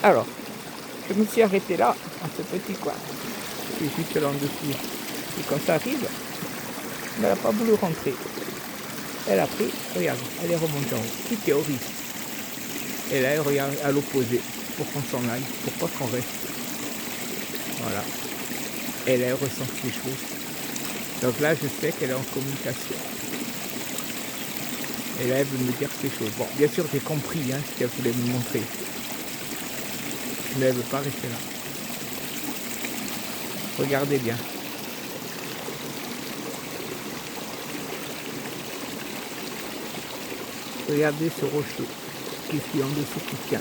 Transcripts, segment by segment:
Alors, je me suis arrêté là, à ce petit coin. Je suis juste là en dessous. Et quand ça arrive, elle n'a pas voulu rentrer. Elle a pris, regarde, elle est remontée en haut. Tout est horrible. Et là, elle regarde à l'opposé pour qu'on s'en aille, pour pas qu'on reste. Voilà. Et là, elle ressent ces choses. Donc là, je sais qu'elle est en communication. Et là, elle veut me dire ces choses. Bon, bien sûr, j'ai compris ce qu'elle voulait me montrer. Mais elle ne veut pas rester là. Regardez bien. Regardez ce rocher qui est en dessous qui tient.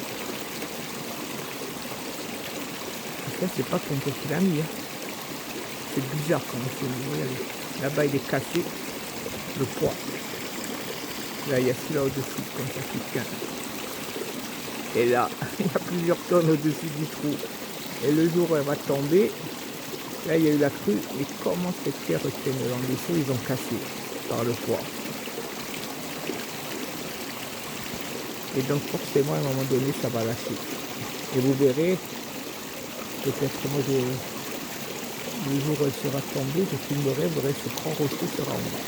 Ça, c'est pas contre qui l'a mis. C'est bizarre comme c'est. Regardez. Là-bas, il est cassé. Le poids. Là, il y a celui-là au-dessus, comme ça qui tient. Et là, il y a plusieurs tonnes au-dessus du trou. Et le jour où elle va tomber, là, il y a eu la crue. Et comment cette terre tienne en dessous, ils ont cassé par le poids. Et donc forcément à un moment donné ça va lâcher. Et vous verrez, peut-être moi le jour où elle sera tombée, je filmerai, vous verrez ce grand rocher sera en bas.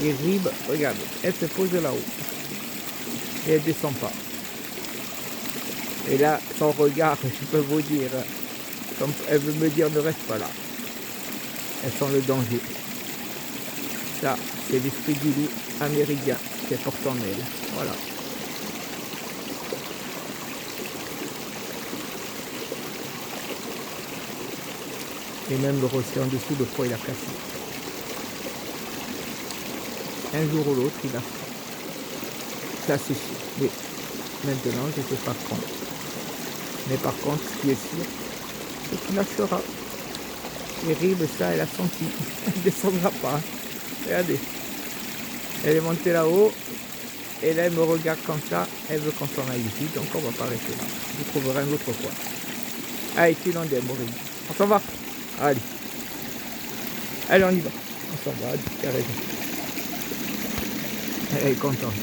Et Rib, regardez, elle se pose là-haut. Et elle descend pas. Et là, son regard, je peux vous dire, comme elle veut me dire ne reste pas là. Elle sent le danger. Ça, c'est l'esprit du loup amérindien qui porte en elle. Voilà. Et même le rocher en dessous, le poids il a cassé. Un jour ou l'autre, il a fait. Ça c'est sûr. Mais maintenant, je ne sais pas quand. Mais par contre, ce qui est sûr, c'est qu'il lâchera. Et Rib, ça, elle a senti. Elle ne descendra pas. Regardez. Elle est montée là-haut. Et là, elle me regarde comme ça. Elle veut qu'on s'en aille ici. Donc, on ne va pas rester là. Je trouverai un autre coin. Allez, tu l'en dis, Maurice. On s'en va. Allez. Allez, on y va. On s'en va. Tu as raison. Elle est contente.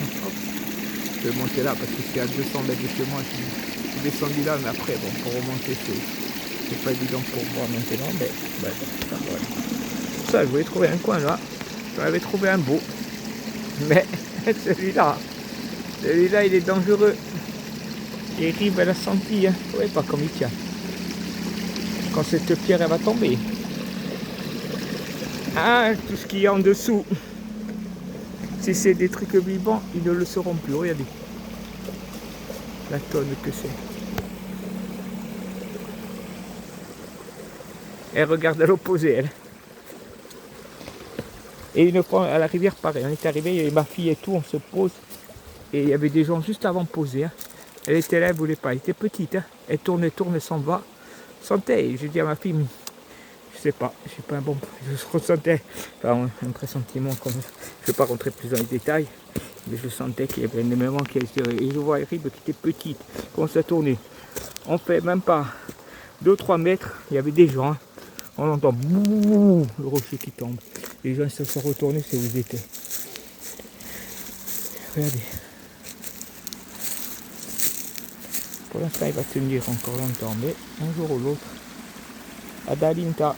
Je vais monter là parce que c'est à 200 mètres de chez moi. Je suis descendu là, mais après, bon, pour remonter, c'est pas évident pour moi maintenant. Mais ben, ça, voilà. Ça, je voulais trouver un coin là. J'en avais trouvé un beau. Mais celui-là, il est dangereux. Et Rib, elle a senti. Vous voyez pas comme il tient. Quand cette pierre, elle va tomber. Ah, tout ce qu'il y a en dessous. Si c'est des trucs vivants, ils ne le seront plus. Regardez. La tonne que c'est. Elle regarde à l'opposé, elle. Et une fois à la rivière, pareil. On est arrivé, il y avait ma fille et tout, on se pose. Et il y avait des gens juste avant de poser. Elle était là, elle ne voulait pas. Elle était petite. Elle tourne, elle s'en va. Sentait. J'ai dit à ma fille, je sais pas, je suis pas un bon. Je ressentais un pressentiment comme. Je ne vais pas rentrer plus dans les détails. Mais je sentais qu'il y avait un élément qui était. Et je vois Rib qui était petite. Commence à tourner. On fait même pas 2-3 mètres. Il y avait des gens. On entend bouh, le rocher qui tombe. Les gens se sont retournés, c'est où ils étaient. Regardez. Pour l'instant, il va tenir encore longtemps, mais un jour ou l'autre. Adalinta.